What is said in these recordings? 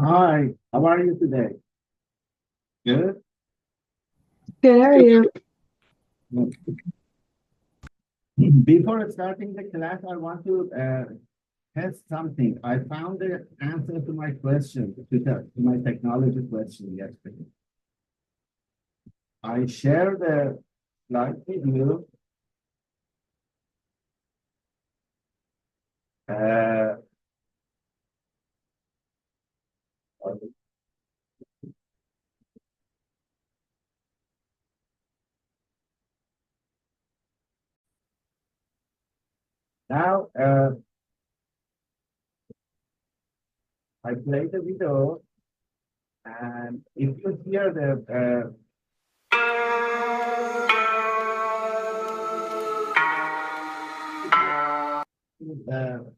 Hi, how are you today? Good. Good, how are you? Before starting the class, I want to test something. I found the answer to my question, to my technology question yesterday. I shared the slide with you. Uh, now, I play the video, and if you hear the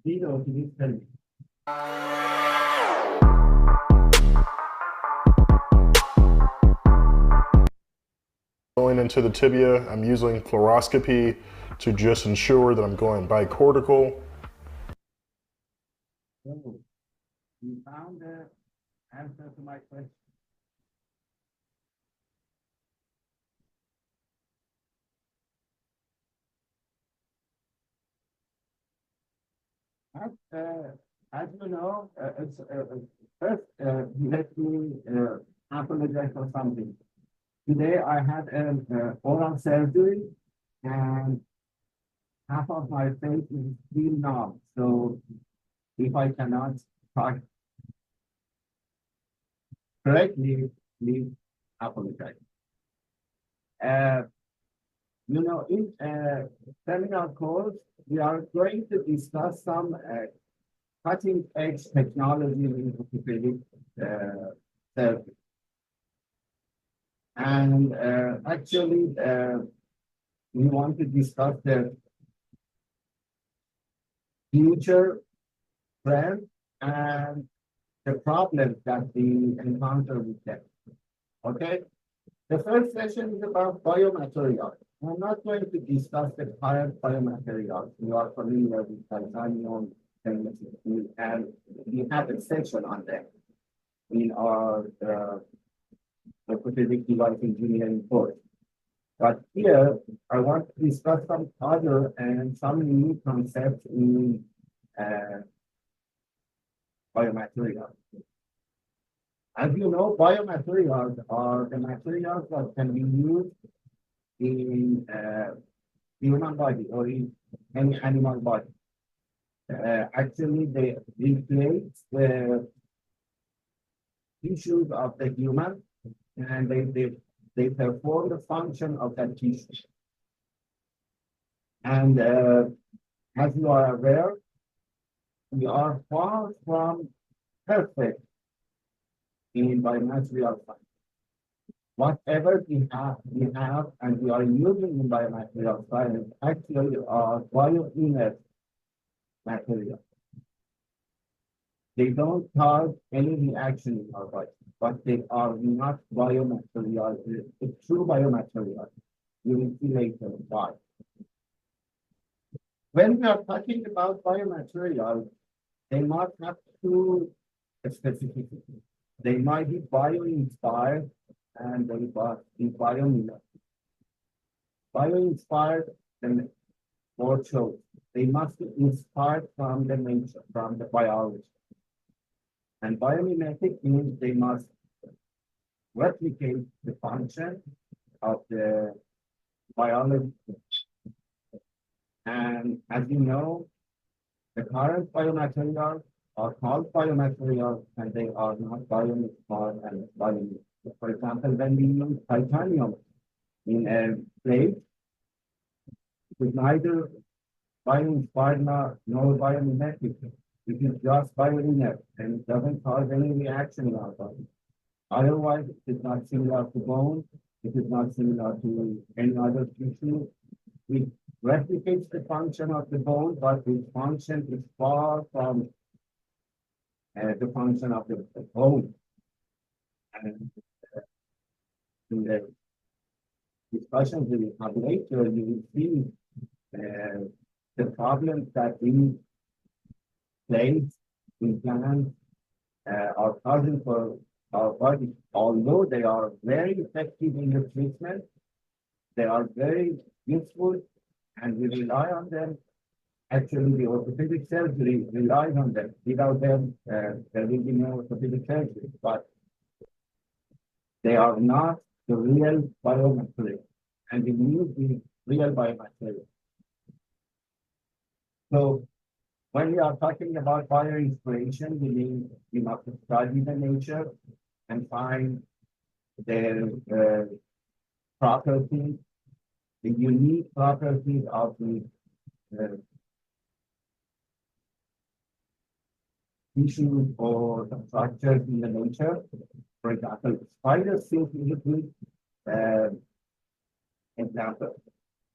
video, please tell me. Going into the tibia, I'm using fluoroscopy to just ensure that I'm going bicortical. Oh, you found the answer to my question. As, uh, as you know, first, let me apologize for something. Today I had an oral surgery and half of my face is still numb. So if I cannot talk correctly, please apologize. Uh, in seminar course, we are going to discuss some cutting edge technology in orthopedic therapy. And actually, we want to discuss the future trends and the problems that we encounter with them. Okay? The first session is about biomaterials. I'm not going to discuss the current biomaterials. You are familiar with titanium, stainless steel, and we have a section on them in our orthopedic device engineering course. But here, I want to discuss some other and some new concepts in uh, biomaterials. As you know, biomaterials are the materials that can be used in human body or in any animal body. Actually, they replace the tissues of the human and they perform the function of that tissue. And as you are aware, we are far from perfect in biomaterial science. Whatever we have, and we are using in biomaterial science actually are bioinert materials. They don't cause any reaction in our body, but they are not biomaterial, a true biomaterial. You will see later why. When we are talking about biomaterials, they must have two specificities. They might be bio-inspired and they must be bio-mimetic. Bio-inspired and more shows. They must be inspired from the nature, from the biology. And biomimetic means they must replicate the function of the biology. And as you know, the current biomaterials are called biomaterials and they are not bio-inspired and bio-mimetic. For example, when we use titanium in a plate, it is neither bio-inspired nor biomimetic. It is just bioinert and it doesn't cause any reaction in our body. Otherwise, it is not similar to bone. It is not similar to any other tissue. It replicates the function of the bone, but its function is far from the function of the bone. And in the discussions we will have later, you will see the problems that we place, implant, are causing for our body, although they are very effective in the treatment, they are very useful and we rely on them. Actually, the orthopedic surgery relies on them. Without them, there will be no orthopedic surgery, but they are not the real biomaterial, and we need the real biomaterial. So when we are talking about bioinspiration, we must study the nature and find their properties, the unique properties of the uh, tissues or the structures in the nature. For example, spider silk is a good example.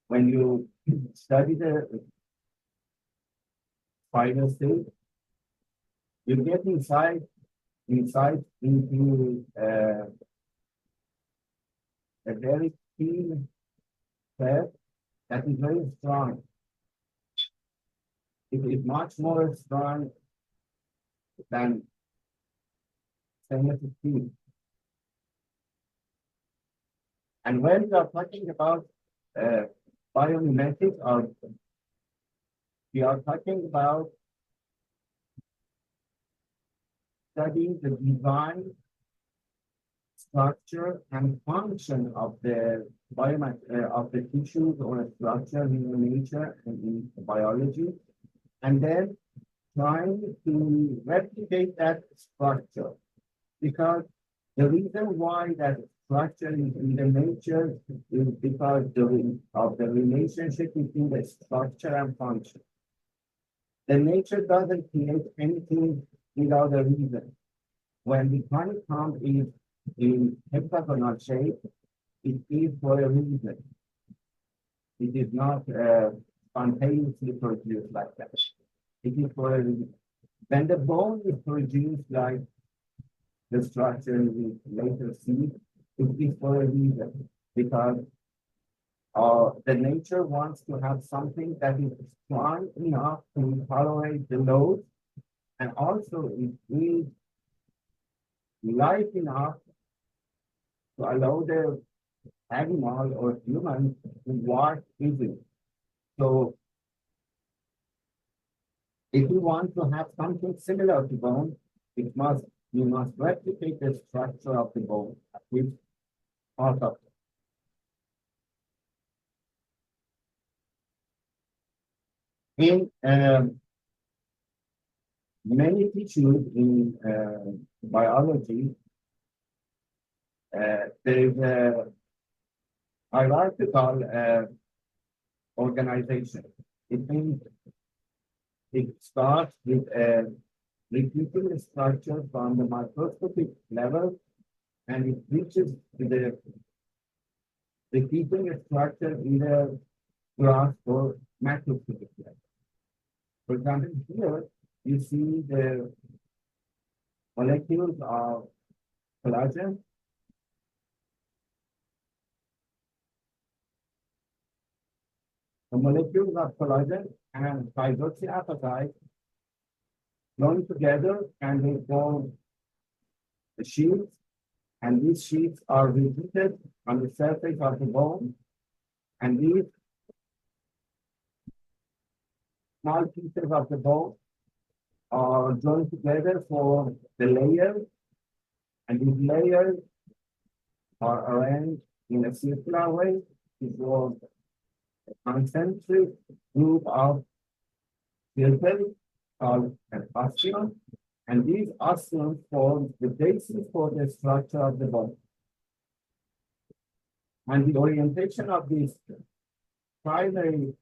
When you study the spider silk, you get insight into a very thin thread that is very strong. It is much more strong than stainless steel. And when we are talking about biomimetics, or we are talking about studying the design, structure, and function of the of the tissues or structures in nature and in biology, and then trying to replicate that structure. Because the reason why that structure is in the nature is because of the relationship between the structure and function. The nature doesn't create anything without a reason. When the honeycomb is in hexagonal shape, it is for a reason. It is not spontaneously produced like that. It is for a reason. When the bone is produced like the structure we later see, it is for a reason, because the nature wants to have something that is strong enough to tolerate the load, and also it is light enough to allow the animal or human to walk easily. So if you want to have something similar to bone, you must replicate the structure of the bone, at least part of it. In many tissues in biology, there is a hierarchical organization. It means it starts with a repeating the structure from the microscopic level, and it reaches to the repeating a structure either gross or macroscopic level. For example, here you see the molecules of collagen. The molecules of collagen and hydroxyapatite join together and they form the sheets, and these sheets are repeated on the surface of the bone, and these small pieces of the bone are joined together for the layers, and these layers are arranged in a circular way to form a concentric group of circles called an osteon, and these osteons form the basis for the structure of the bone. And the orientation of these primary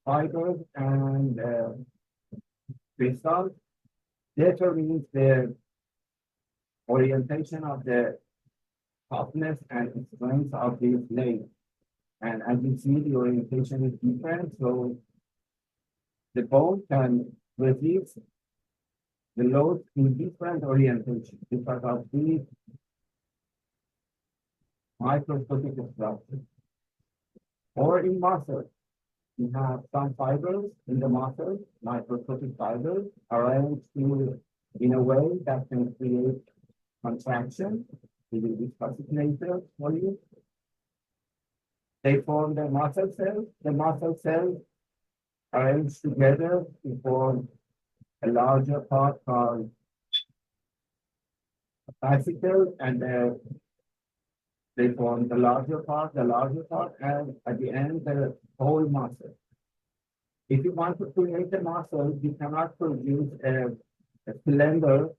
fibers and crystals determines the orientation of the toughness and strength of these layers. And as you see, the orientation is different, so the bone can resist the load in different orientation because of these microscopic structures. Or in muscles, you have some fibers in the muscle, microscopic fibers, arranged to in a way that can create contraction. We will discuss it later for you. They form the muscle cells. The muscle cells arranged together to form a larger part called fascicle, and they form the larger part, and at the end, the whole muscle. If you want to create a muscle, you cannot produce a cylinder,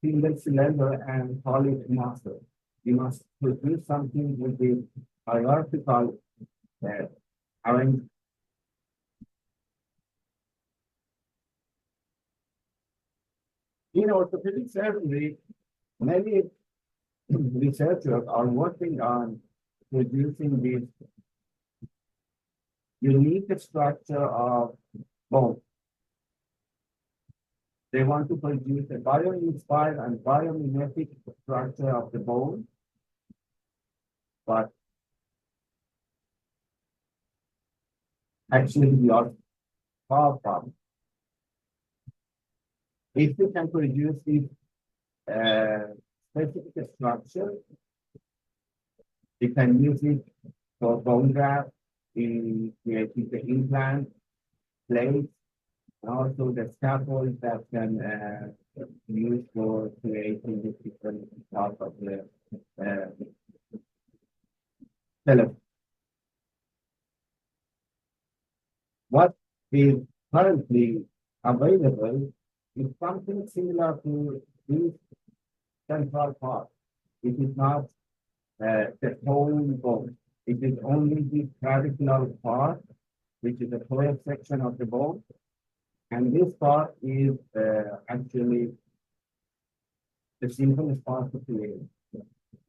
single cylinder, and call it muscle. You must produce something with the hierarchical arrangement. In orthopedic surgery, many researchers are working on producing this unique structure of bone. They want to produce a bio-inspired and biomimetic structure of the bone, but actually we are far from. If we can produce this specific structure, we can use it for bone graft in creating the implant, plates, and also the scaffold that can be used for creating the different parts of the skeleton. What is currently available is something similar to this central part. It is not the whole bone. It is only the clavicular part, which is the cross section of the bone. And this part is actually the simplest part to create.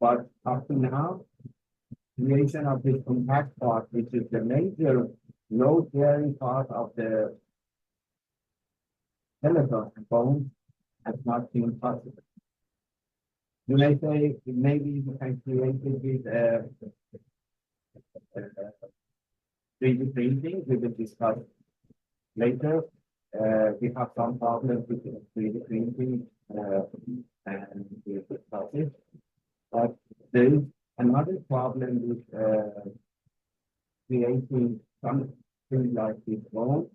But up to now, creation of this compact part, which is the major load-bearing part of the skeleton and bone, has not been possible. You may say maybe you can create it with 3D printing. We will discuss later. We have some problems with 3D printing and we will discuss it. But there is another problem with creating something like this bone,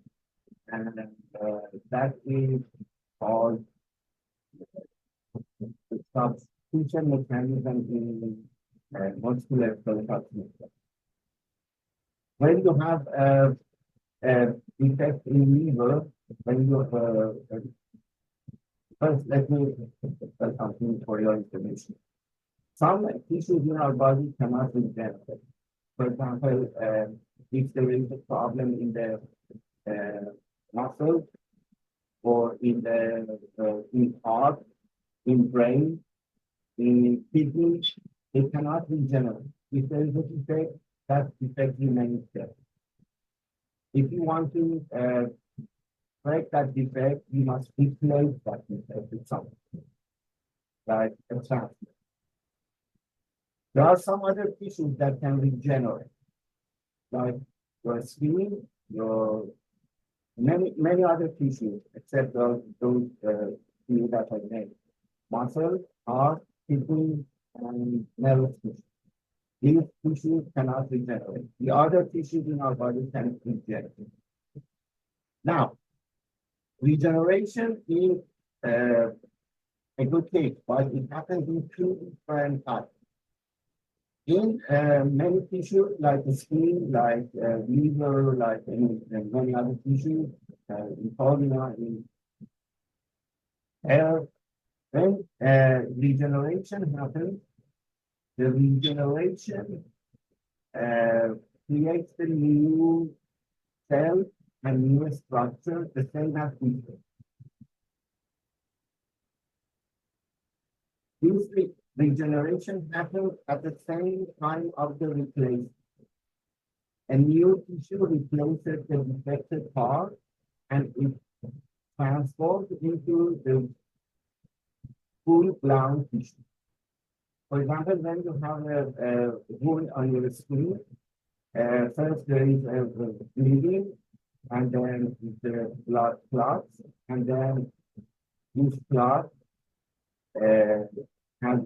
and that is called the substitution mechanism in muscular skeletal system. When you have a defect in liver, when you first let me tell something for your information. Some tissues in our body cannot regenerate. For example, if there is a problem in the muscle or in the in heart, in brain, in kidney, they cannot regenerate. If there is a defect, that defect remains there. If you want to correct that defect, you must replace that defect with something like a transplant. There are some other tissues that can regenerate, like your skin, your many other tissues, except those few that I named. Muscle, heart, kidney, and nervous tissue. These tissues cannot regenerate. The other tissues in our body can regenerate. Now, regeneration is a good thing, but it happens in two different types. In many tissues, like the skin, like liver, like in many other tissues, in cornea, in hair, when regeneration happens, the regeneration creates the new cell and new structure, the same as before. This regeneration happens at the same time of the replacement. A new tissue replaces the defective part and it transforms into the full-blown tissue. For example, when you have a wound on your skin, first there is a bleeding, and then the blood clots, and then this clot uh, has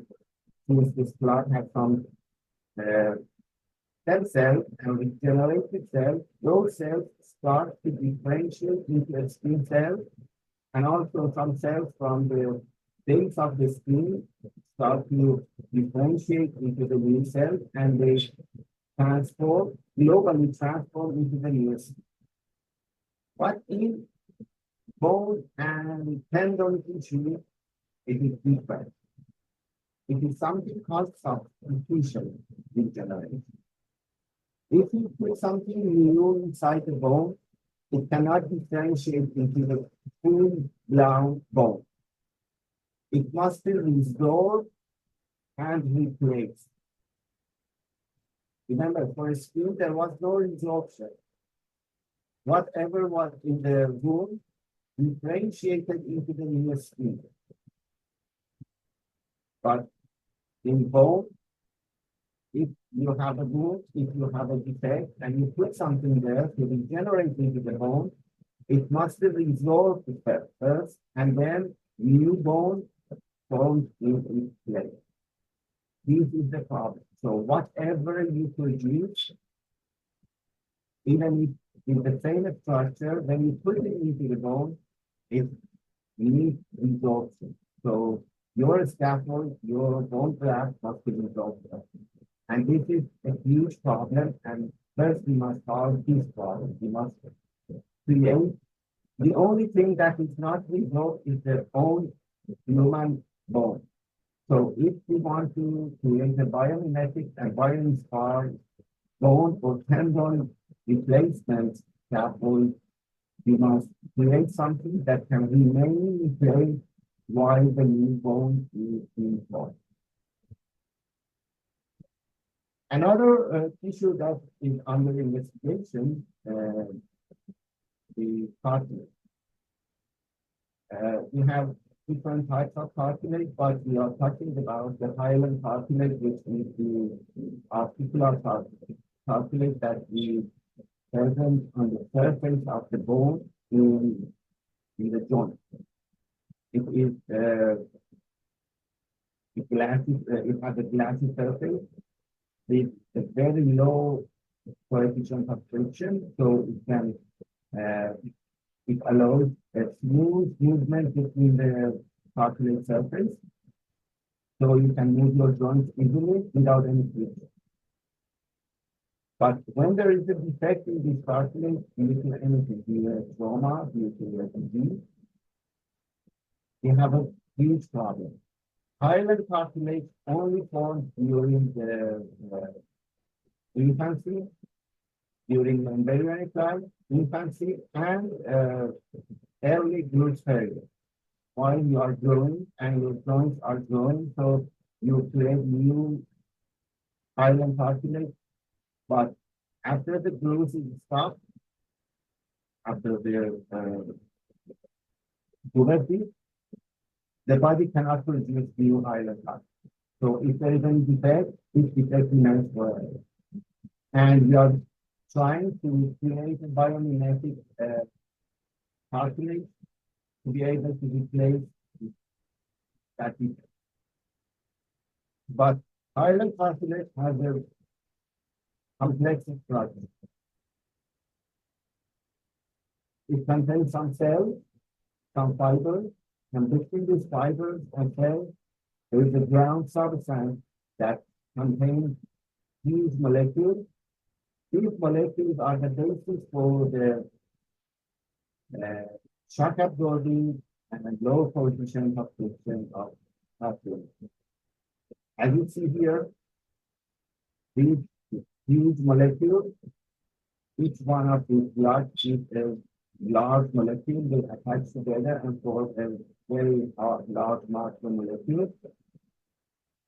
since this clot has some uh, stem cells and regenerated cells, those cells start to differentiate into a skin cell, and also some cells from the base of the skin start to differentiate into the new cells, and they globally transform into the new skin. But in bone and tendon tissue, it is different. It is something called substitution regeneration. If you put something new inside the bone, it cannot differentiate into the full blown bone. It must be restored and replaced. Remember, for skin, there was no resorption. Whatever was in the wound differentiated into the new skin. But in bone, if you have a wound, if you have a defect, and you put something there to regenerate into the bone, it must be resolved first, and then new bone formed in its place. This is the problem. So whatever you produce, even if in the same structure, when you put it into the bone, it needs resorption. So your scaffold, your bone graft must be resolved. And this is a huge problem. And first, we must solve this problem. We must create. The only thing that is not resolved is the own human bone. So if we want to create a biomimetic and bioinspired bone or tendon replacement scaffold, we must create something that can remain in place while the new bone is being formed. Another tissue that is under investigation, the cartilage. We have different types of cartilage, but we are talking about the hyaline cartilage, which is the articular cartilage that is present on the surface of the bone in the joint. It is it has a glassy surface with a very low coefficient of friction, so it allows a smooth movement between the cartilage surface, so you can move your joints easily without any friction. But when there is a defect in this cartilage due to anything, due to a trauma, due to a disease, you have a huge problem. Hyaline cartilage only forms during the infancy, during embryonic life, infancy, and early growth period. While you are growing and your joints are growing, so you create new hyaline cartilage. But after the growth is stopped, after the puberty, the body cannot produce new hyaline cartilage. So if there is any defect, this defect remains forever. And we are trying to create a biomimetic cartilage to be able to replace that defect. But hyaline cartilage has a complex structure. It contains some cells, some fibers, and between these fibers and cells, there is a ground substance that contains these molecules. These molecules are the basis for the shock absorbing and low coefficient of friction of cartilage. As you see here, these huge molecules, each one of these large is a large molecule. They attach together and form a very large macromolecule.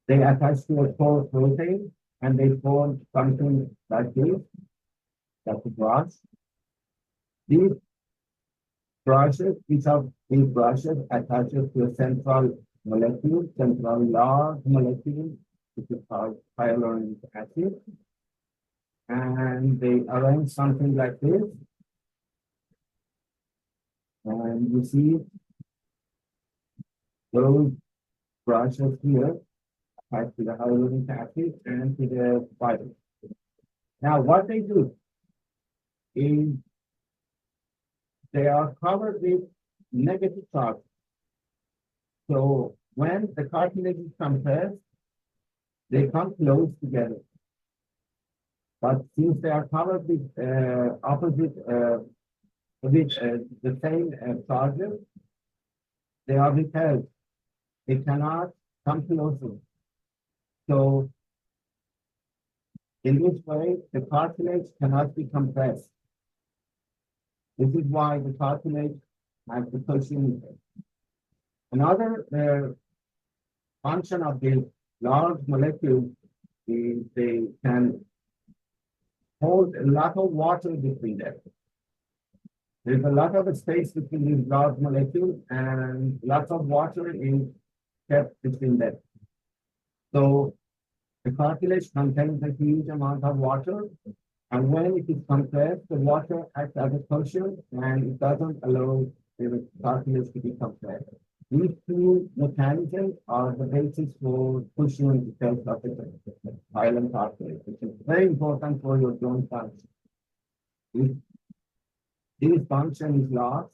They attach to a core protein and they form something like this, that's a brush. These brushes, each of these brushes attaches to a central molecule, central large molecule, which is called hyaluronic acid. And they arrange something like this. And you see Those branches here attach to the hyaluronic acid and to the fiber. Now, what they do is they are covered with negative charge. So when the cartilage is compressed, they come close together. But since they are covered with opposite with the same charges, they are repelled. They cannot come closer. So in this way, the cartilage cannot be compressed. This is why the cartilage has the cushion effect. Another function of the large molecules is they can hold a lot of water between them. There's a lot of space between these large molecules and lots of water is kept between them. So the cartilage contains a huge amount of water, and when it is compressed, the water acts as a cushion and it doesn't allow the cartilage to be compressed. These two mechanisms are the basis for cushioning the cells of the hyaline cartilage, which is very important for your joint function. If this function is lost,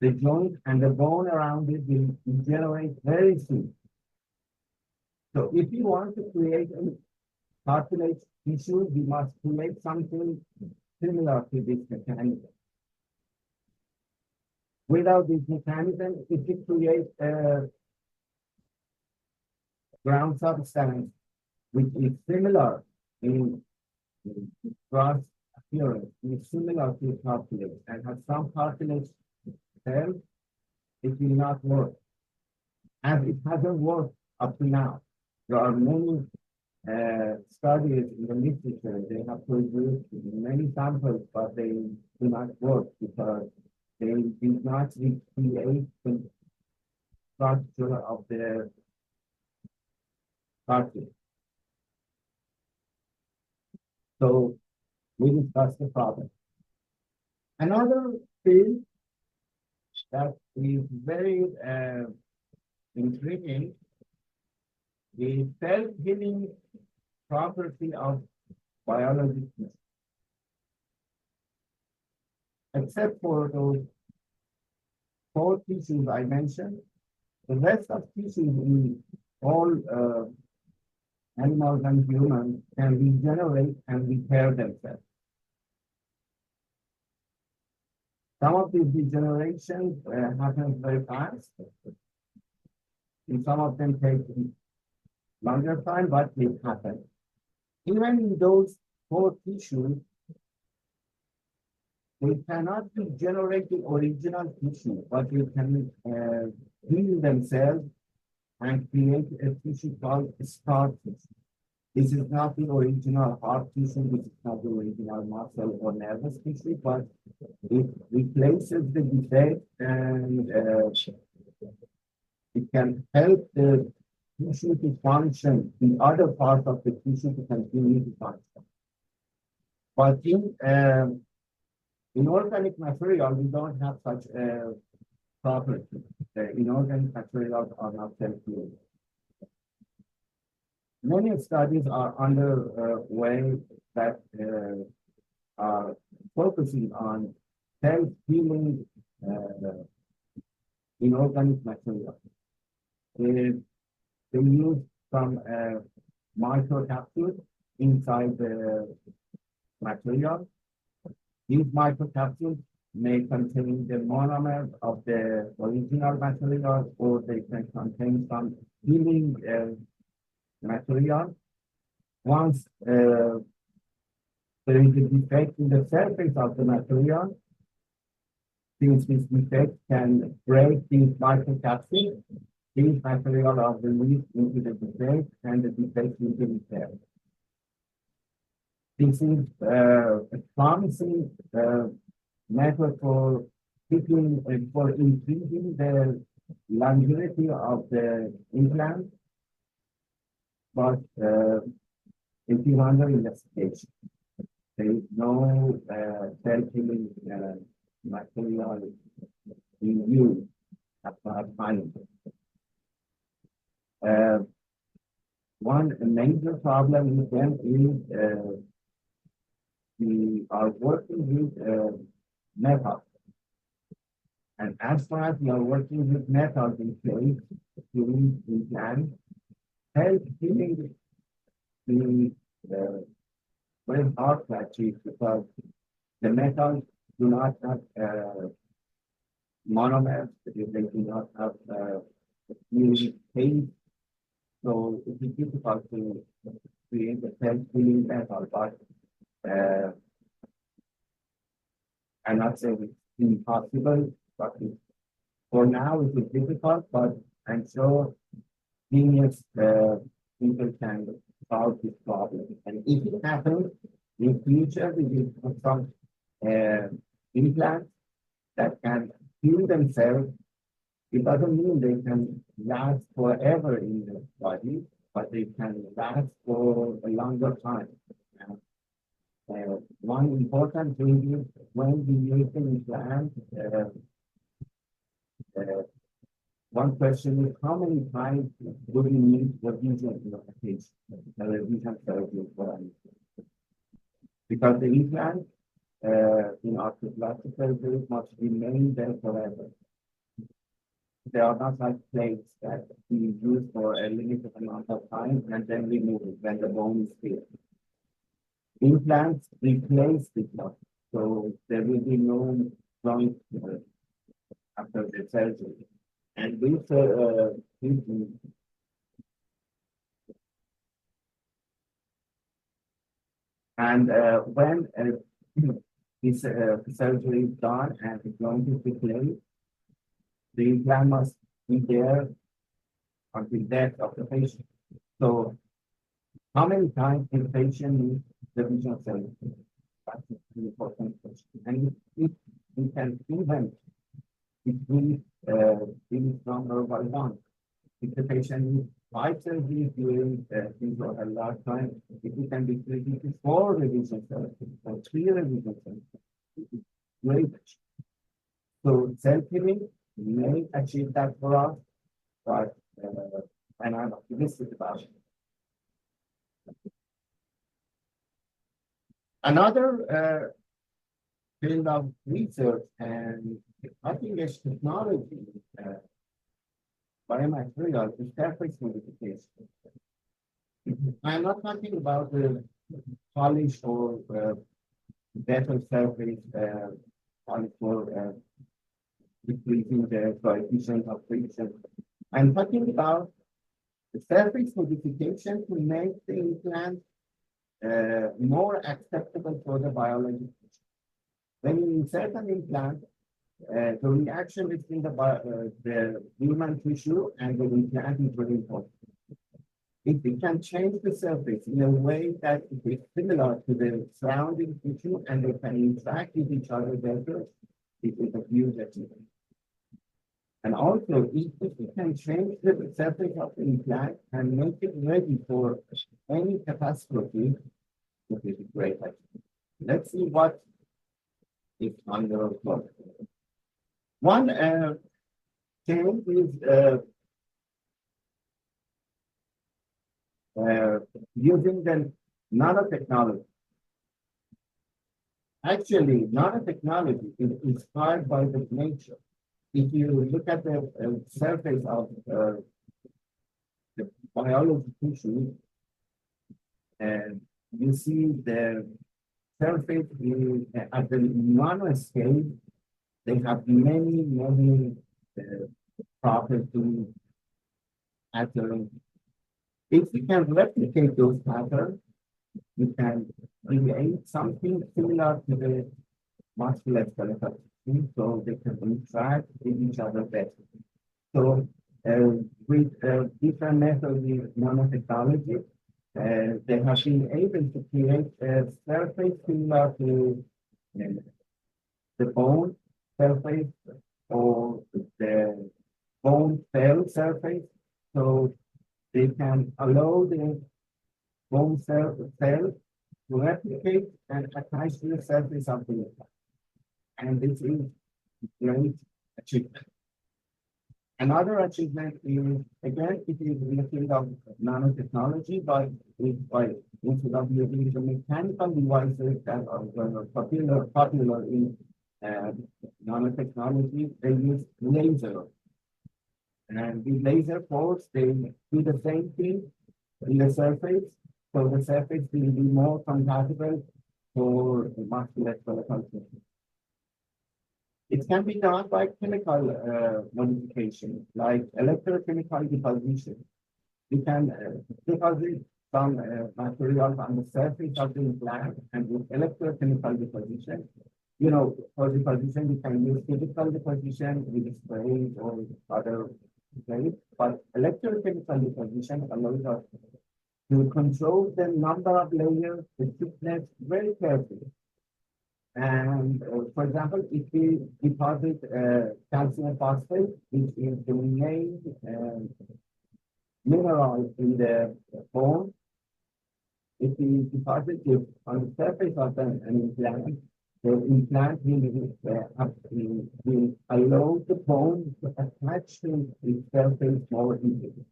the joint and the bone around it will degenerate very soon. So if you want to create a cartilage tissue, we must create something similar to this mechanism. Without this mechanism, if you create a ground substance which is similar in gross appearance, is similar to cartilage and has some cartilage cells, it will not work. And it hasn't worked up to now. There are many studies in the literature. They have produced many samples, but they do not work because they did not recreate the structure of the cartilage. So we discussed the problem. Another field that is very intriguing is self-healing property of biology. Except for those 4 tissues I mentioned, the rest of tissues in all animals and humans can regenerate and repair themselves. Some of these degenerations happen very fast, and some of them take longer time, but they happen. Even in those 4 tissues, they cannot regenerate the original tissue, but they can heal themselves and create a tissue called scar tissue. This is not the original heart tissue, this is not the original muscle or nervous tissue, but it replaces the defect and it can help the tissue to function, the other part of the tissue to continue to function. But in organic material, we don't have such a property. The inorganic materials are not self-healing. Many studies are underway that are focusing on self-healing inorganic material. They use some microcapsules inside the material. These microcapsules may contain the monomers of the original material, or they can contain some healing material. Once there is a defect in the surface of the material, since this defect can break these microcapsules, these materials are released into the defect and the defect will be repaired. This is a promising method for for increasing the longevity of the implant, but it is under investigation. There is no self-healing material in use finally. Uh, One major problem with them is we are working with metals. And as far as we are working with metals in place, we can help healing the very hard to achieve because the metals do not have monomers, they do not have healing pain. So it is difficult to create a self-healing metal, but I'm not saying it's impossible, but for now it is difficult, but I'm sure genius people can solve this problem. And if it happens in future, we will construct implants that can heal themselves. It doesn't mean they can last forever in the body, but they can last for a longer time. One important thing is when we use an implant, one question is how many times do we need revision in the case? The revision therapy is what I mean. Because the implant in orthoplastic surgery must remain there forever. They are not like plates that we use for a limited amount of time and then remove it when the bone is filled. Implants replace the clot, so there will be no joint after the surgery. And this when this surgery is done and the joint is replaced, the implant must be there until death of the patient. So, how many times the patient needs revision surgery? That's an important question. And if we can prevent between being stronger by one, if the patient needs 5 surgeries during his or her lifetime, if we can be treated with 4 revision surgeries or 3 revision surgeries, it is great. So self-healing may achieve that for us, but and I'm optimistic about it. Another field of research and cutting-edge technology, biomaterials, is surface modification. I'm not talking about the polish or better surface polish for decreasing the coefficient of friction. I'm talking about the surface modification to make the implant more acceptable for the biology. When you insert an implant, the reaction between the human tissue and the implant is very important. If we can change the surface in a way that it is similar to the surrounding tissue and they can interact with each other better, it is a huge achievement. And also, if we can change the surface of the implant and make it ready for any catastrophe, it is a great achievement. Let's see what is under work. One change is using the nanotechnology. Actually, nanotechnology is inspired by the nature. If you look at the surface of the biology tissue, and you see the surface is, at the nano scale, they have many properties, patterns. If we can replicate those patterns, we can create something similar to the musculoskeletal system, so they can interact with each other better. So with different methods with nanotechnology, they have been able to create a surface similar to the bone surface or the bone cell surface. So they can allow the bone cell to replicate and attach to the surface of the implant. And this is great achievement. Another achievement is, again, it is in the field of nanotechnology, but instead of using the mechanical devices that are popular in uh, nanotechnology, they use laser. And the laser force, they do the same thing in the surface, so the surface will be more compatible for musculoskeletal system. It can be done by chemical modification, like electrochemical deposition. We can deposit some materials on the surface of the implant, and with electrochemical deposition, for deposition, we can use physical deposition with sprays or other sprays, but electrochemical deposition allows us to control the number of layers, the thickness very carefully. And for example, if we deposit calcium phosphate, which is the main mineral in the bone, if we deposit it on the surface of an implant, the implant will allow the bone to attach to its surface more easily.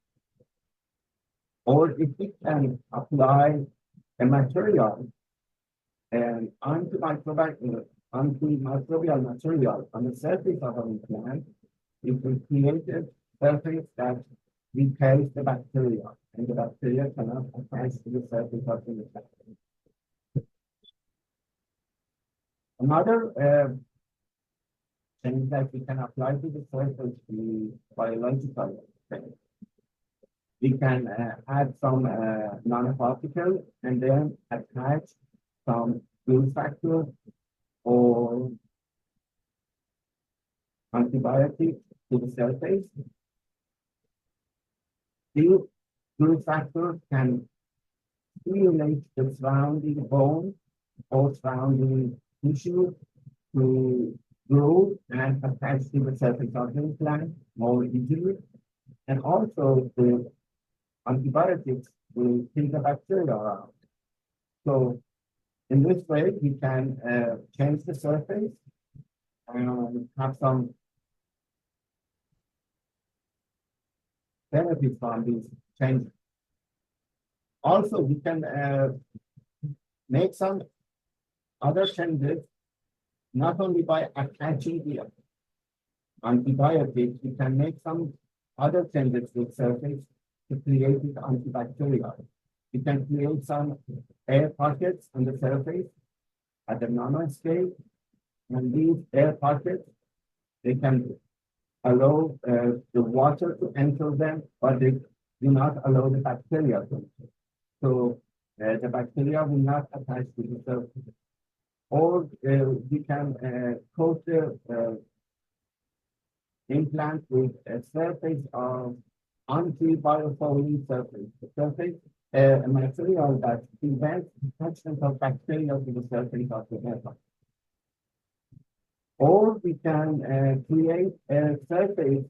Or if we can apply a material and antimicrobial material on the surface of an implant, it will create a surface that repels the bacteria, and the bacteria cannot attach to the surface of the implant. Another thing that we can apply to the surface is biological things. We can add some nanoparticles and then attach some growth factors or antibiotics to the surface. These growth factors can stimulate the surrounding bone or surrounding tissue to grow and attach to the surface of the implant more easily. And also the antibiotics will kill the bacteria around. So in this way, we can change the surface and have some benefits from these changes. Also, we can make some other changes, not only by attaching the antibiotics, we can make some other changes to the surface to create it antibacterial. We can create some air pockets on the surface at the nanoscale, and these air pockets, they can allow the water to enter them, but they do not allow the bacteria to enter. So the bacteria will not attach to the surface. Or we can coat the implant with a surface of anti-biofouling surface. The surface, a material that prevents attachment of bacteria to the surface of the implant. Or we can create a surface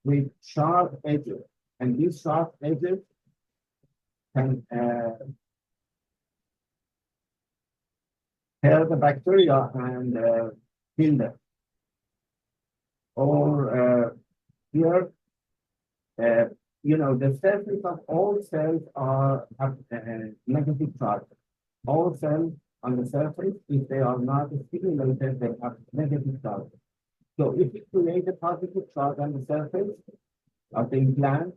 with sharp edges, and these sharp edges can kill the bacteria and kill them. Or here, the surface of all cells have negative charge. All cells on the surface, if they are not stimulated, they have negative charge. So if you create a positive charge on the surface of the implant,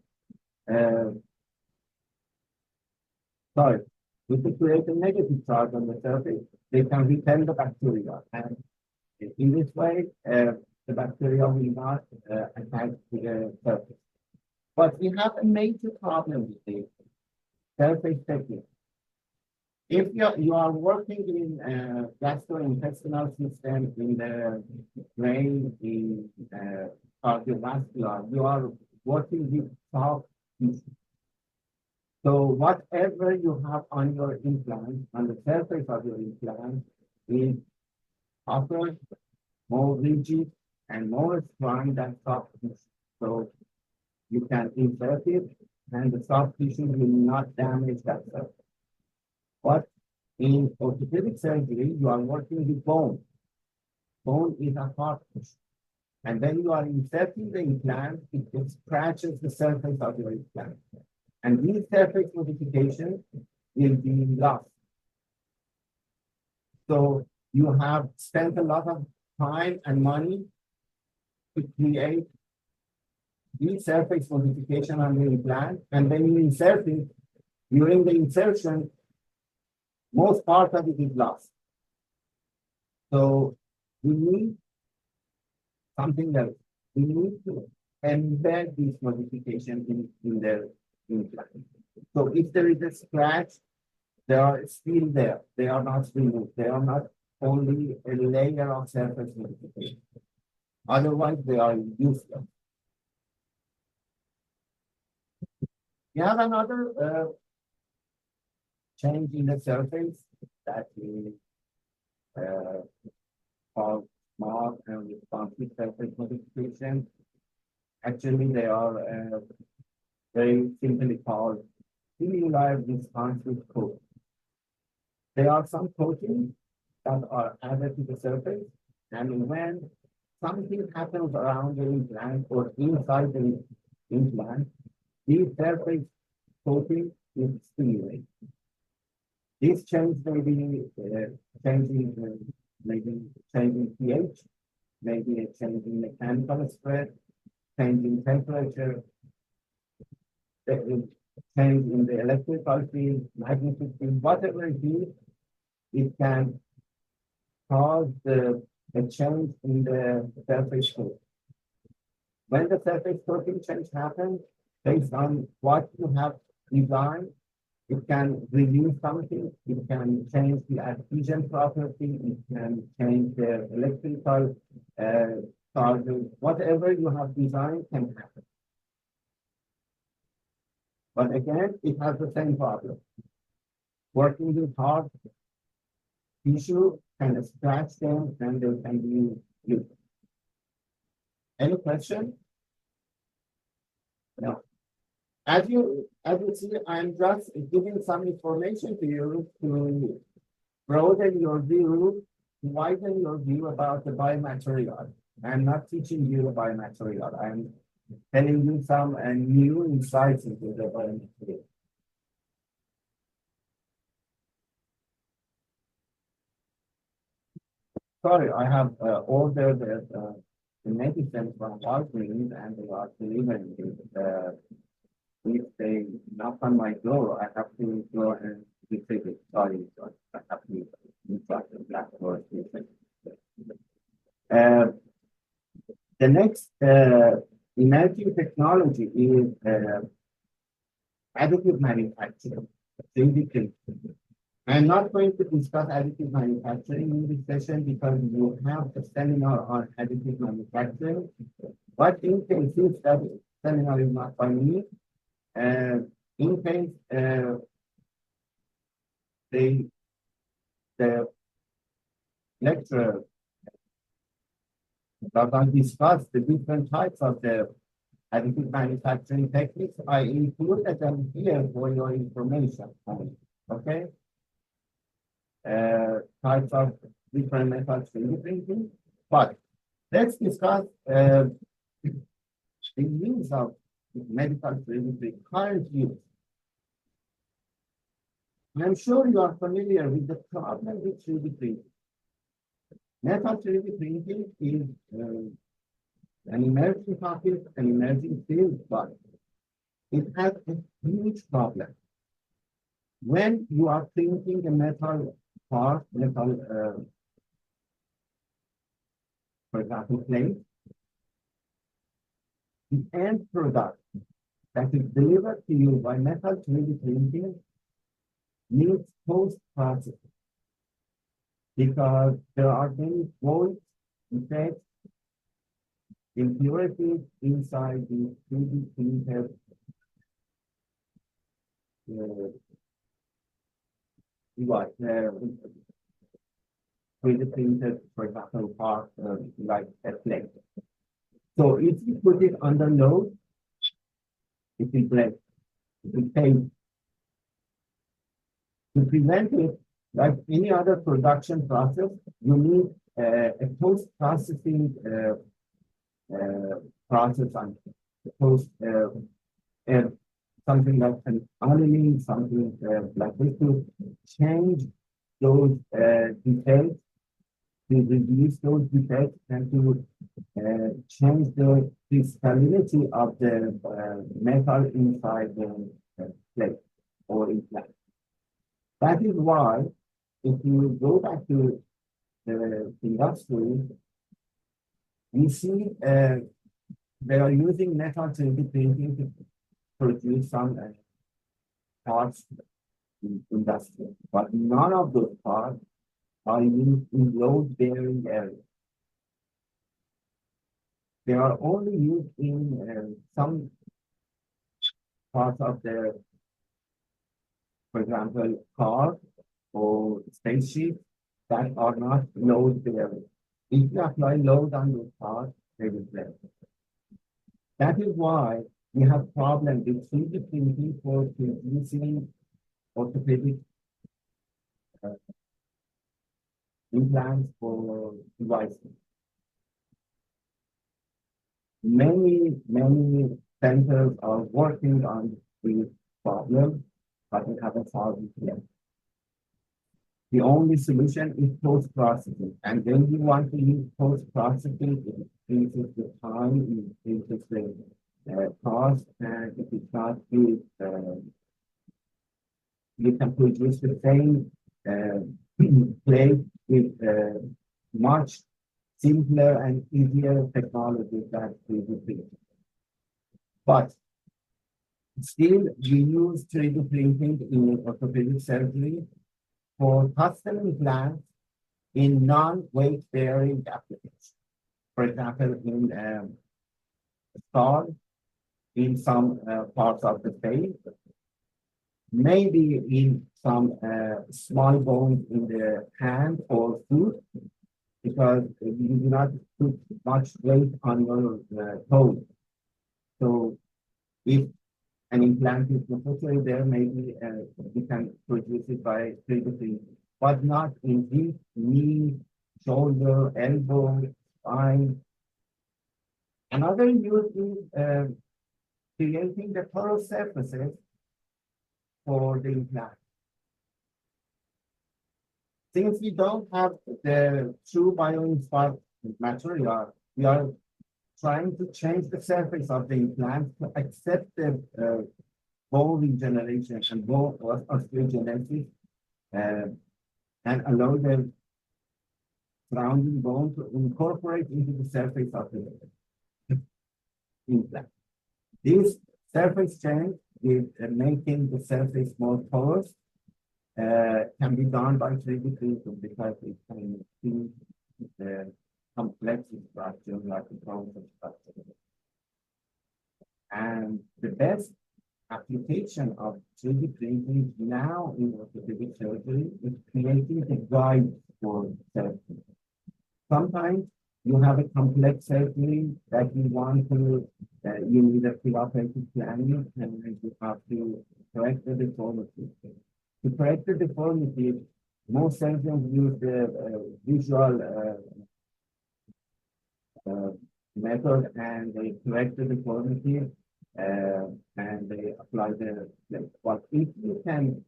if you create a negative charge on the surface, they can repel the bacteria. And in this way, the bacteria will not attach to the surface. But we have a major problem with the surface technique. If you are working in gastrointestinal system, in the brain, in cardiovascular, you are working with soft tissue. So whatever you have on your implant, on the surface of your implant, is tougher, more rigid, and more strong than soft tissue. So you can insert it, and the soft tissue will not damage that surface. But in orthopedic surgery, you are working with bone. Bone is a hard tissue. And when you are inserting the implant, it scratches the surface of your implant. And these surface modifications will be lost. So you have spent a lot of time and money to create these surface modification on the implant, and when you insert it, during the insertion, most part of it is lost. So we need something else. We need to embed these modifications in the implant. So if there is a scratch, they are still there. They are not removed. They are not only a layer of surface modification. Otherwise, they are useless. We have another change in the surface that is called small and responsive surface modification. Actually, they are very simply called similar responsive coats. There are some coatings that are added to the surface, and when something happens around the implant or inside the implant, these surface coating is stimulated. This change may be changing pH, maybe a change in mechanical spread, change in temperature, change in the electrical field, magnetic field, whatever it is, it can cause a change in the surface coat. When the surface coating change happens, based on what you have designed, it can reduce something, it can change the adhesion property, it can change the electrical charges, whatever you have designed can happen. But again, it has the same problem. Working with hard tissue can scratch them and they can be used. Any question? No. As you see, I'm just giving some information to you to broaden your view, widen your view about the biomaterial. I'm not teaching you the biomaterial. I'm telling you some new insights into the biomaterial. Sorry, I have ordered the medicine from Walgreens and they are delivering it. If they knock on my door, I have to go and retrieve it. Sorry, I have to instruct the black door. The next emerging technology is additive manufacturing. 3D printing. I'm not going to discuss additive manufacturing in this session because you have a seminar on additive manufacturing. But in case that seminar is not by me, in case the lecturer doesn't discuss the different types of the additive manufacturing techniques, I included them here for your information. Okay? Types of different methods for printing, but let's discuss the use of medical 3D printing, current use. I'm sure you are familiar with the problem with 3D printing. Metal 3D printing is an emerging topic, an emerging field, but it has a huge problem. When you are printing a metal part, for example, plate, the end product that is delivered to you by metal 3D printing needs post-processing because there are many voids, defects, impurities inside the 3D printed device. 3D printed, for example, part like a plate. So if you put it under load, it will break, it will fail. To prevent it, like any other production process, you need a post-processing process and post something like an annealing, something like this to change those details, to reduce those defects and to change the stability of the metal inside the plate or implant. That is why, if you go back to the industry, we see they are using metal 3D printing to produce some parts in industry, but none of those parts are used in load-bearing areas. They are only used in some parts of the, for example, car or spaceship that are not load-bearing. If you apply load on those parts, they will break. That is why we have problems with 3D printing for producing orthopedic implants for devices. Many centers are working on this problem, but we haven't solved it yet. The only solution is post-processing, and when you want to use post-processing, it increases the time, it increases the cost, and if it's not good, you can produce the same plate with much simpler and easier technology that we would be. But still, we use 3D printing in orthopedic surgery for custom implants in non-weight-bearing applications. For example, in skull, in some parts of the face, maybe in some small bones in the hand or foot, because you do not put much weight on your toes. So if an implant is necessary there, maybe we can produce it by 3D printing, but not in hip, knee, shoulder, elbow, spine. Another use is creating the porous surfaces for the implant. Since we don't have the true bio-inspired material, we are trying to change the surface of the implant to accept the bone regeneration and bone osteogenesis and allow the surrounding bone to incorporate into the surface of the implant. This surface change with making the surface more porous can be done by 3D printing because it can see the complex structure like the bones structure. And the best application of 3D printing now in orthopedic surgery is creating a guide for surgery. Sometimes you have a complex surgery that you want to, you need a preoperative planning and you have to correct the deformity. To correct the deformity, most surgeons use the visual method and they correct the deformity and they apply the plate. But if you can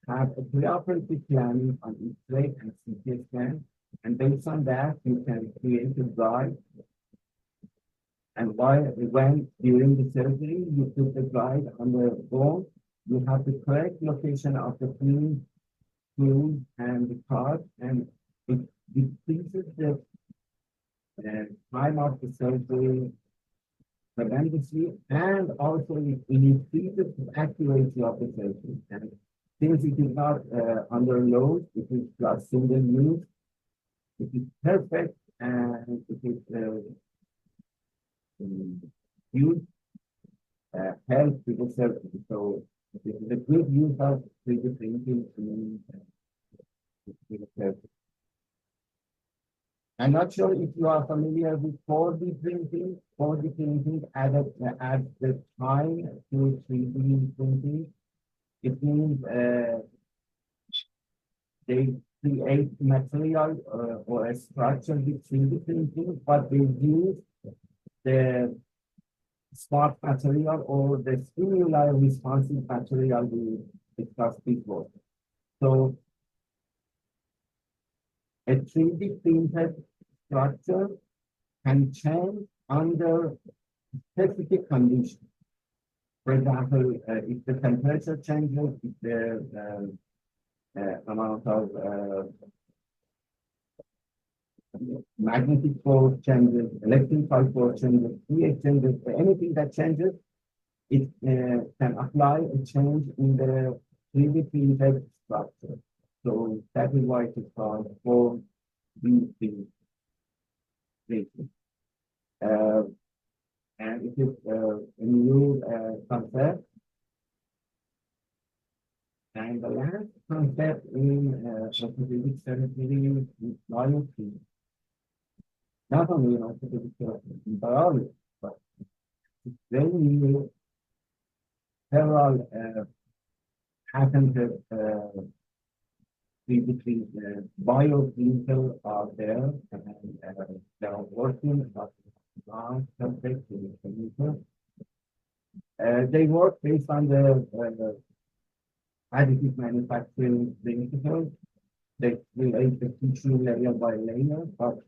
have a preoperative planning on X-ray and CT scan, and based on that, you can create a guide. And when during the surgery, you put the guide on the bone, you have the correct location of the pin, screw, and the card, and it decreases the time of the surgery tremendously, and also it increases the accuracy of the surgery. And since it is not under load, it is just single use, it is perfect, and it is huge help to the surgery. So it is a good use of 3D printing in the surgery. I'm not sure if you are familiar with 4D printing. 4D printing adds the time to 3D printing. It means they create material or a structure with 3D printing, but they use the smart material or the stimuli responsive material we discussed before. So a 3D printed structure can change under specific conditions. For example, if the temperature changes, if the amount of magnetic force changes, electrical force changes, pH changes, anything that changes, it can apply a change in the 3D printed structure. So that is why it is called 4D printing. And it is a new concept. And the last concept in orthopedic surgery is biology. Not only in orthopedic surgery, in biology, but it's very new. Several patented 3D bioclinical are there, and they are working, but not subject to the clinical. They work based on the additive manufacturing principles. They create the tissue layer by layer, but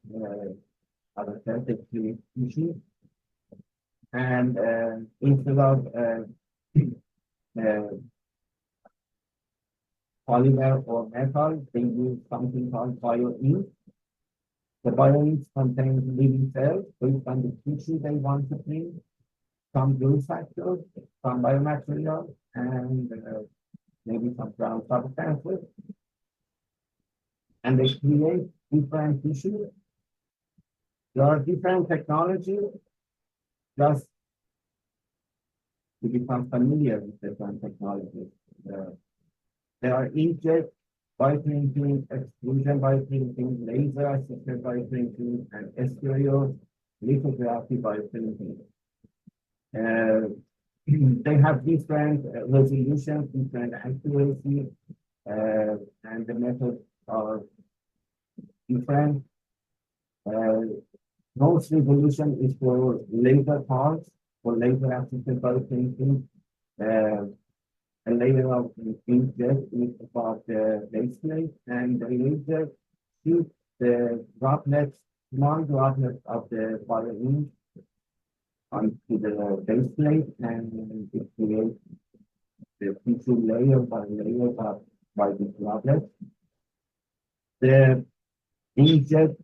as I said, they create tissue. And instead of polymer or metal, they use something called bioink. The bioink contains living cells based on the tissue they want to print, some growth factors, some biomaterials, and maybe some ground substances. And they create different tissues. There are different technologies, just to become familiar with different technologies. There are inkjet bioprinting, extrusion bioprinting, laser assisted bioprinting, and stereo lithography bioprinting. They have different resolutions, different accuracy, and the methods are different. Most resolution is for laser parts, for laser assisted bioprinting. A layer of inkjet is above the base plate, and the laser shoots the droplets, small droplets of the bioink onto the base plate, and it creates the tissue layer by the droplets. The inkjet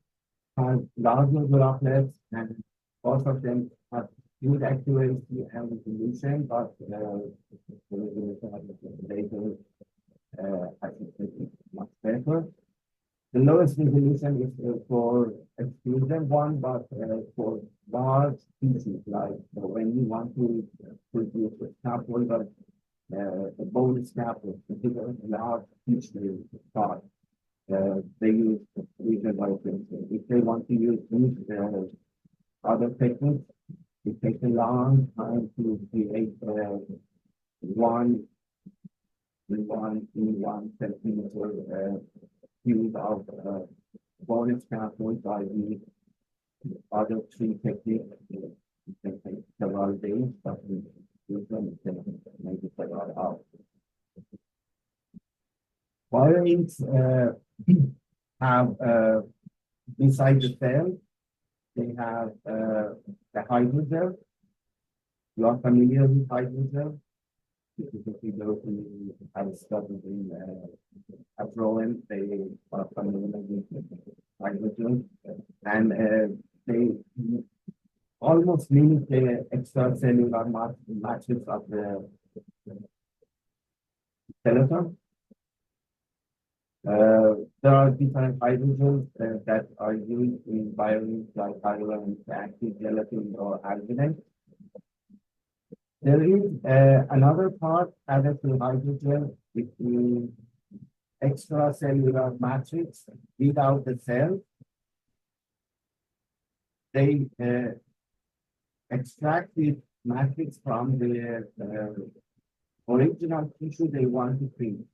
has larger droplets, and both of them have good accuracy and resolution, but the resolution of the laser is much better. The lowest resolution is for extrusion one, but for large pieces, like when you want to produce a scaffold, but the bone scaffold, particularly large pieces part, they use extrusion bioprinting. If they want to use these other techniques, it takes a long time to create one centimeter use of bone scaffold by the other three techniques. It can take several days, but we use them, it can maybe several hours. Bioinks have inside the cell, they have the hydrogel. You are familiar with hydrogel? If you go to have studied in Afroen, they are familiar with hydrogel, and they almost mimic the extracellular matrix of the skeleton. There are different hydrogels that are used in bioinks like hydrogen, active gelatin, or alginate. There is another part added to hydrogel, which is extracellular matrix without the cell. They extract this matrix from the original tissue they want to print.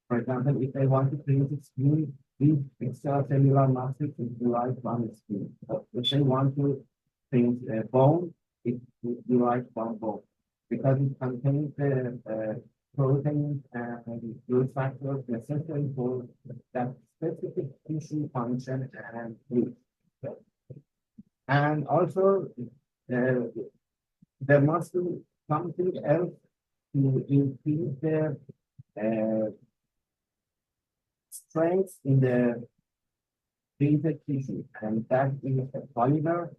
For example, if they want to print a skin, this extracellular matrix is derived from the skin. If they want to things, bone, it derives from bone because it contains the proteins and growth factors necessary for that specific tissue function and use. And also, there must be something else to increase the strength in the printed tissue, and that is a polymer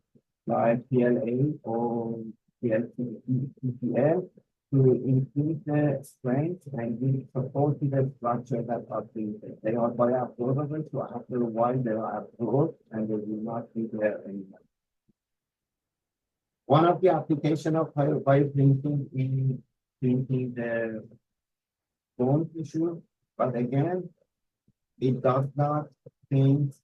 like PLA or PLCL to increase the strength and give support to the structure that are printed. They are bioabsorbable, so after a while they are absorbed and they will not be there anymore. One of the applications of bioprinting is printing the bone tissue, but again, it does not print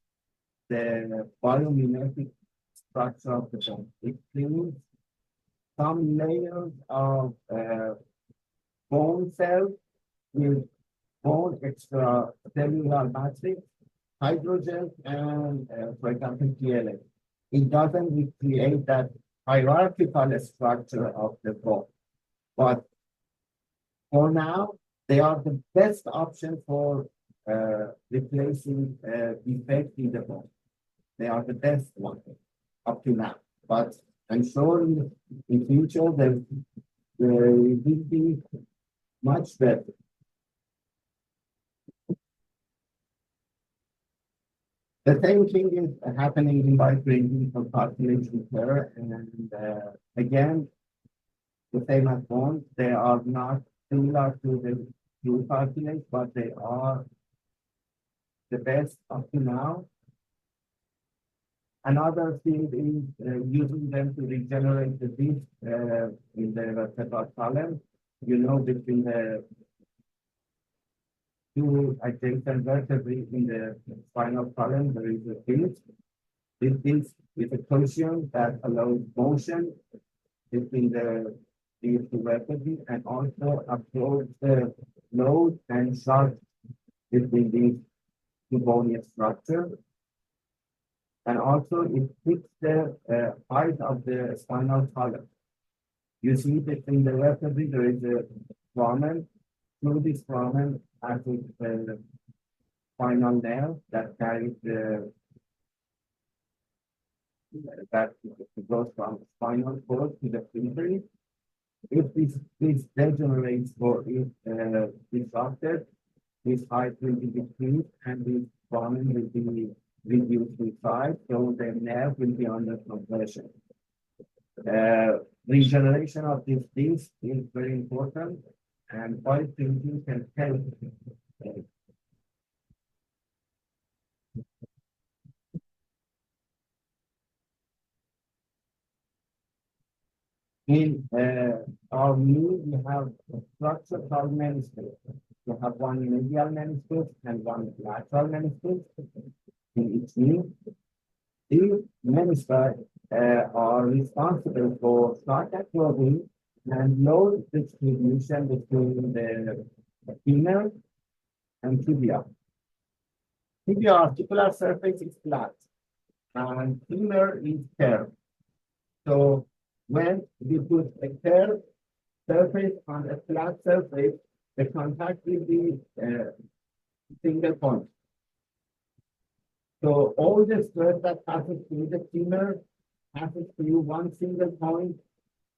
the biomimetic structure of the bone. It prints some layers of bone cells with bone extracellular matrix, hydrogen, and for example, PLA. It doesn't recreate that hierarchical structure of the bone. But for now, they are the best option for replacing defect in the bone. They are the best one up to now. But I'm sure in future there will be much better. The same thing is happening in bioprinting for cartilage repair, and again, the same as bone, they are not similar to the true cartilage, but they are the best up to now. Another thing is using them to regenerate the disc in the vertebral column. You know, between the two adjacent vertebrae in the spinal column, there is a disc. This disc is a cushion that allows motion between these two vertebrae and also absorbs the load and shock between these two bony structures. And also it fixes the height of the spinal column. You see between the vertebrae there is a foramen. Through this foramen passes the spinal nerve that carries that goes from spinal cord to the periphery. If this degenerates or if disrupted, this height will be decreased and this foramen will be reduced in size, so the nerve will be under compression. Regeneration of this disc is very important, and bioprinting can help. In our knee, we have a structure called meniscus. We have one medial meniscus and one lateral meniscus in each knee. These menisci are responsible for shock absorbing and load distribution between the femur and tibia. Tibia articular surface is flat and femur is curved. So when we put a curved surface on a flat surface, the contact will be single point. So all the stress that passes through the femur passes through one single point,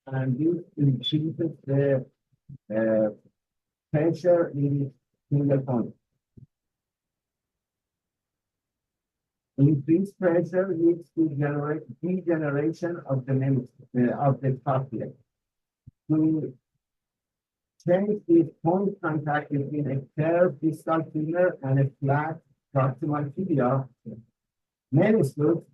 and this increases the pressure in single point. Increased pressure leads to degeneration of the cartilage. To change this point contact between a curved distal femur and a flat proximal tibia, meniscus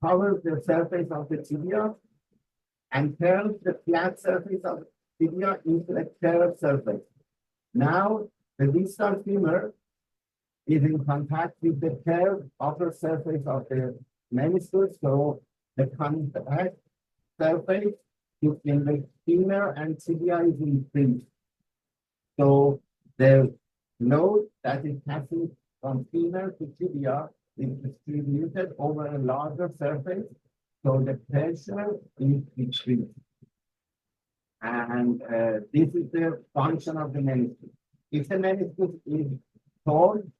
covers the surface of the tibia and turns the flat surface of the tibia into a curved surface. Now, the distal femur is in contact with the curved upper surface of the meniscus, so the contact surface between the femur and tibia is increased. So the load that is passing from femur to tibia is distributed over a larger surface, so the pressure is decreased. And this is the function of the meniscus. If the meniscus is torn,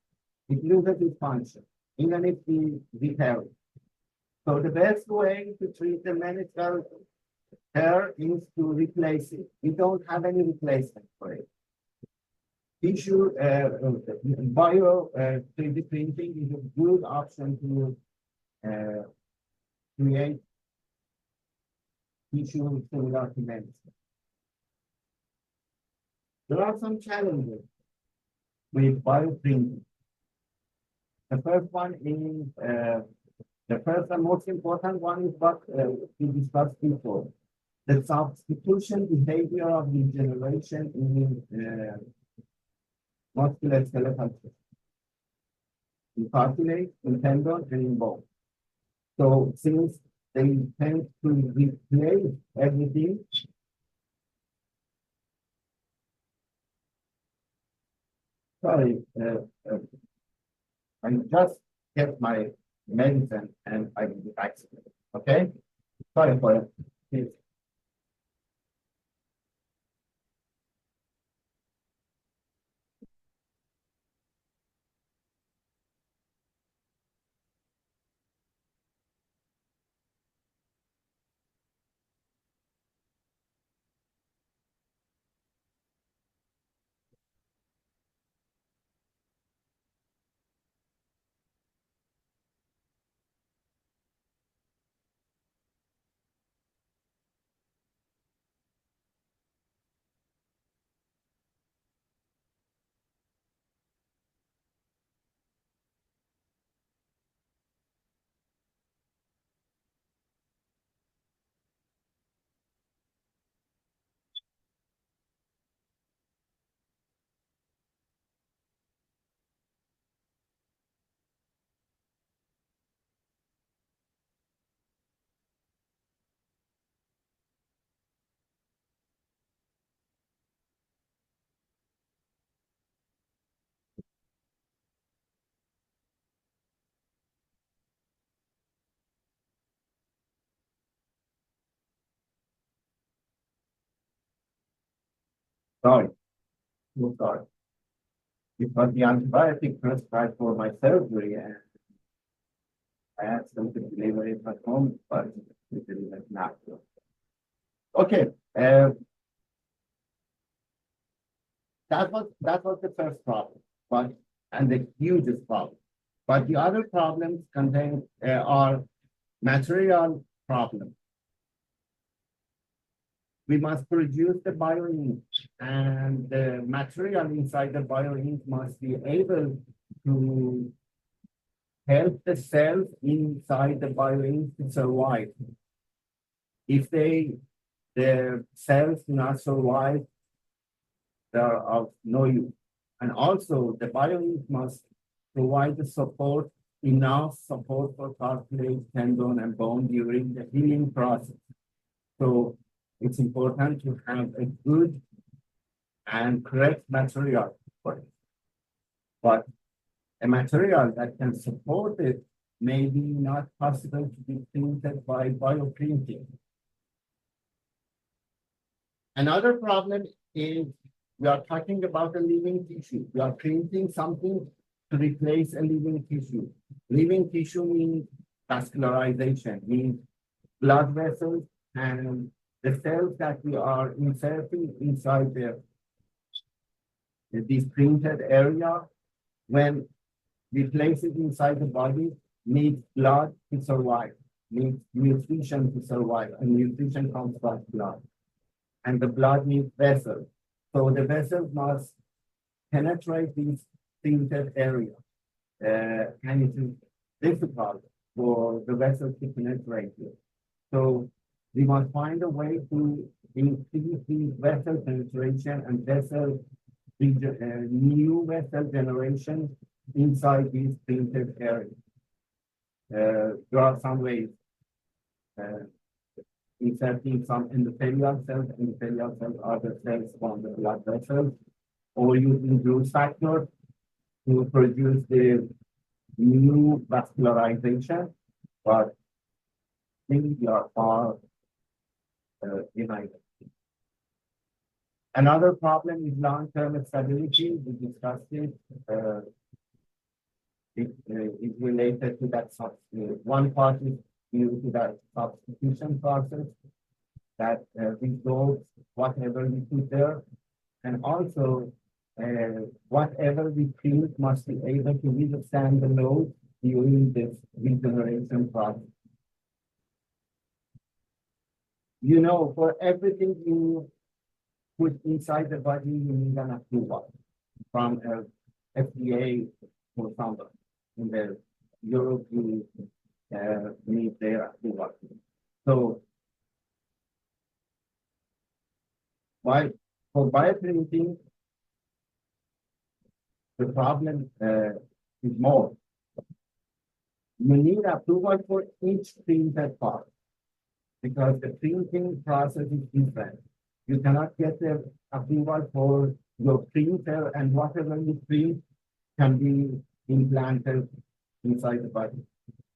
it loses its function, even if we repair it. So the best way to treat the meniscal tear is to replace it. We don't have any replacement for it. Tissue, bio 3D printing is a good option to create tissue similar to meniscus. There are some challenges with bioprinting. The first one is, the first and most important one is what we discussed before. The substitution behavior of regeneration in musculoskeletal system, in cartilage, in tendon, and in bone. So since they tend to replace everything, sorry, I just get my medicine and I will be back. Okay? Sorry for it. Please. Sorry. So sorry. Because the antibiotic prescribed for my surgery and I asked them to deliver it at home, but it didn't not. Okay. That was the first problem, but and the hugest problem. But the other problems contain are material problems. We must produce the bioink, and the material inside the bioink must be able to help the cells inside the bioink to survive. If the cells do not survive, they are of no use. And also, the bioink must provide the support, enough support for cartilage, tendon, and bone during the healing process. So it's important to have a good and correct material for it. But a material that can support it may be not possible to be printed by bioprinting. Another problem is we are talking about a living tissue. We are printing something to replace a living tissue. Living tissue means vascularization, means blood vessels and the cells that we are inserting inside this printed area, when we place it inside the body, needs blood to survive, needs nutrition to survive, and nutrition comes from blood. And the blood needs vessels. So the vessels must penetrate this printed area. And it is difficult for the vessels to penetrate it. So we must find a way to increase the vessel penetration and new vessel generation inside these printed areas. There are some ways. Inserting some endothelial cells. Endothelial cells are the cells from the blood vessels, or using growth factor to produce the new vascularization, but things are far behind. Another problem is long-term stability. We discussed it. It is related to that one part is due to that substitution process that resolves whatever we put there, and also whatever we treat must be able to withstand the load during this regeneration process. You know, for everything you put inside the body, you need an approval from FDA or somebody. In the Europe, you need their approval. So, for bioprinting, the problem is more. You need approval for each printed part because the printing process is different. You cannot get the approval for your printer, and whatever you print can be implanted inside the body.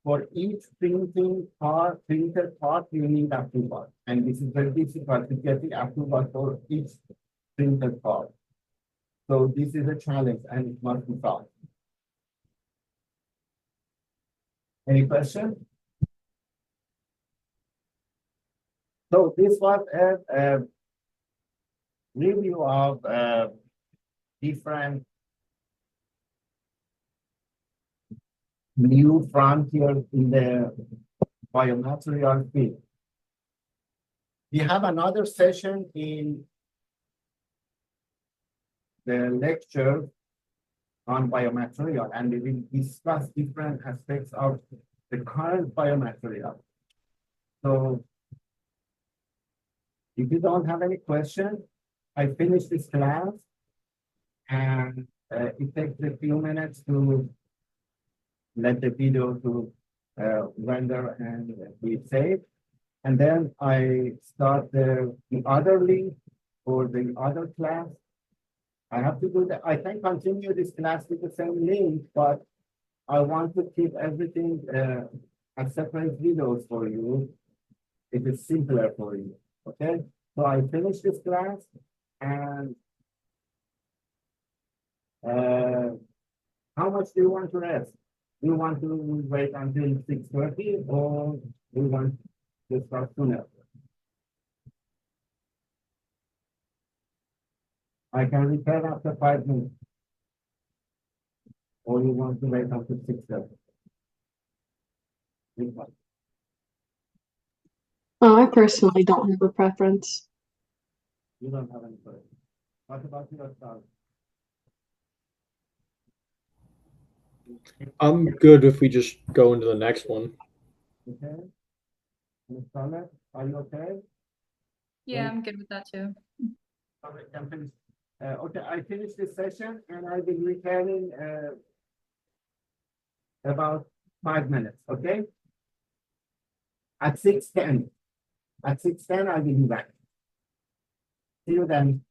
For each printed part, you need approval, and this is very difficult to get the approval for each printed part. So this is a challenge, and it must be solved. Any questions? So this was a review of different new frontiers in the biomaterial field. We have another session in the lecture on biomaterial, and we will discuss different aspects of the current biomaterial. So if you don't have any questions, I finished this class, and it takes a few minutes to let the video to render and be saved. And then I start the other link for the other class. I have to do that. I can continue this class with the same link, but I want to keep everything as separate videos for you. It is simpler for you, okay? So I finish this class, and how much do you want to rest? Do you want to wait until 6:30, or do you want to start sooner? I can return after 5 minutes, or you want to wait until 6:30? I personally don't have a preference. You don't have any question. What about yourself? I'm good if we just go into the next one. Okay. Ms. Summer, are you okay? Yeah, I'm good with that too. Okay, I'm finished. Okay, I finished this session, and I will return in about 5 minutes, okay? At 6:10. At 6:10, I will be back. See you then.